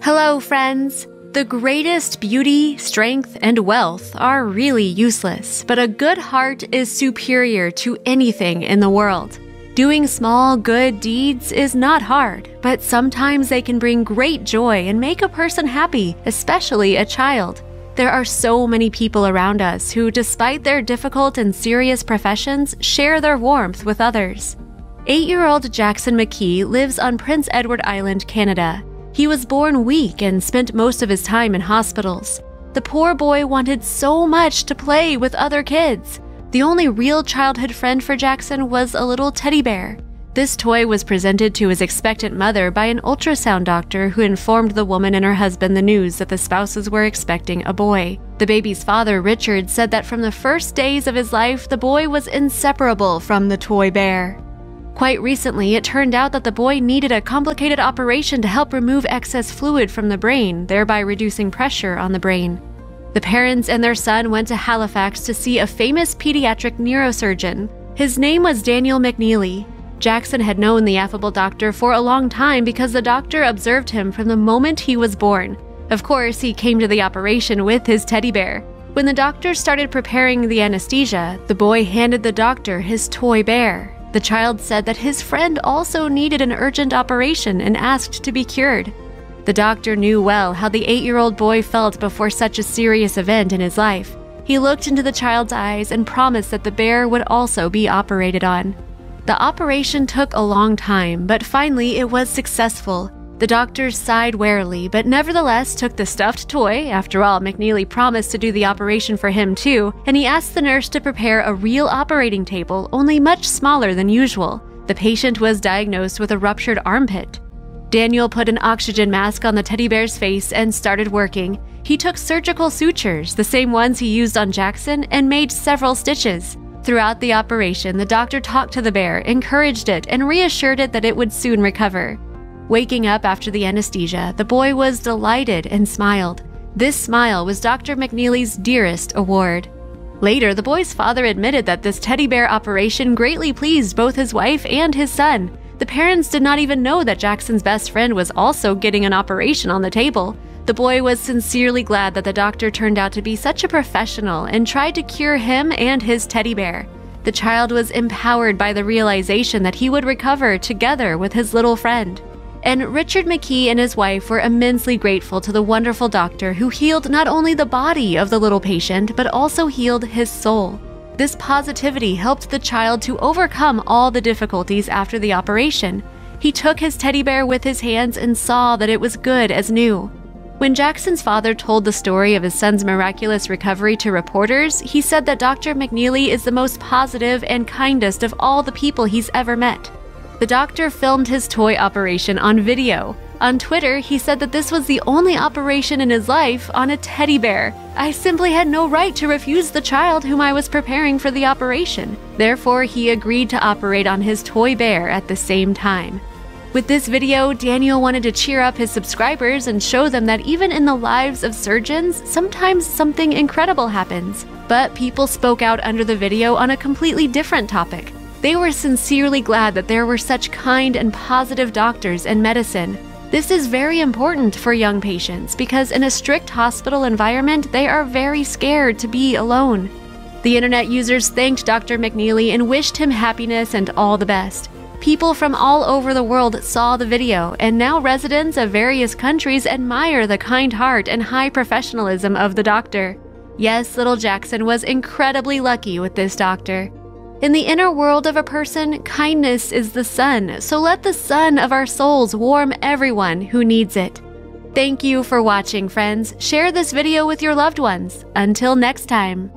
Hello, friends! The greatest beauty, strength, and wealth are really useless, but a good heart is superior to anything in the world. Doing small, good deeds is not hard, but sometimes they can bring great joy and make a person happy, especially a child. There are so many people around us who, despite their difficult and serious professions, share their warmth with others. 8-year-old Jackson McKee lives on Prince Edward Island, Canada. He was born weak and spent most of his time in hospitals. The poor boy wanted so much to play with other kids. The only real childhood friend for Jackson was a little teddy bear. This toy was presented to his expectant mother by an ultrasound doctor who informed the woman and her husband the news that the spouses were expecting a boy. The baby's father, Richard, said that from the first days of his life, the boy was inseparable from the toy bear. Quite recently, it turned out that the boy needed a complicated operation to help remove excess fluid from the brain, thereby reducing pressure on the brain. The parents and their son went to Halifax to see a famous pediatric neurosurgeon. His name was Daniel McNeely. Jackson had known the affable doctor for a long time because the doctor observed him from the moment he was born. Of course, he came to the operation with his teddy bear. When the doctor started preparing the anesthesia, the boy handed the doctor his toy bear. The child said that his friend also needed an urgent operation and asked to be cured. The doctor knew well how the 8-year-old boy felt before such a serious event in his life. He looked into the child's eyes and promised that the bear would also be operated on. The operation took a long time, but finally it was successful. The doctor sighed wearily, but nevertheless took the stuffed toy. After all, McNeely promised to do the operation for him too, and he asked the nurse to prepare a real operating table, only much smaller than usual. The patient was diagnosed with a ruptured armpit. Daniel put an oxygen mask on the teddy bear's face and started working. He took surgical sutures, the same ones he used on Jackson, and made several stitches. Throughout the operation, the doctor talked to the bear, encouraged it, and reassured it that it would soon recover. Waking up after the anesthesia, the boy was delighted and smiled. This smile was Dr. McNeely's dearest award. Later, the boy's father admitted that this teddy bear operation greatly pleased both his wife and his son. The parents did not even know that Jackson's best friend was also getting an operation on the table. The boy was sincerely glad that the doctor turned out to be such a professional and tried to cure him and his teddy bear. The child was empowered by the realization that he would recover together with his little friend. And Richard McKee and his wife were immensely grateful to the wonderful doctor who healed not only the body of the little patient, but also healed his soul. This positivity helped the child to overcome all the difficulties after the operation. He took his teddy bear with his hands and saw that it was good as new. When Jackson's father told the story of his son's miraculous recovery to reporters, he said that Dr. McNeely is the most positive and kindest of all the people he's ever met. The doctor filmed his toy operation on video. On Twitter, he said that this was the only operation in his life on a teddy bear. I simply had no right to refuse the child whom I was preparing for the operation. Therefore, he agreed to operate on his toy bear at the same time. With this video, Daniel wanted to cheer up his subscribers and show them that even in the lives of surgeons, sometimes something incredible happens. But people spoke out under the video on a completely different topic. They were sincerely glad that there were such kind and positive doctors in medicine. This is very important for young patients because in a strict hospital environment, they are very scared to be alone. The internet users thanked Dr. McNeely and wished him happiness and all the best. People from all over the world saw the video, and now residents of various countries admire the kind heart and high professionalism of the doctor. Yes, little Jackson was incredibly lucky with this doctor. In the inner world of a person, kindness is the sun, so let the sun of our souls warm everyone who needs it. Thank you for watching, friends. Share this video with your loved ones. Until next time.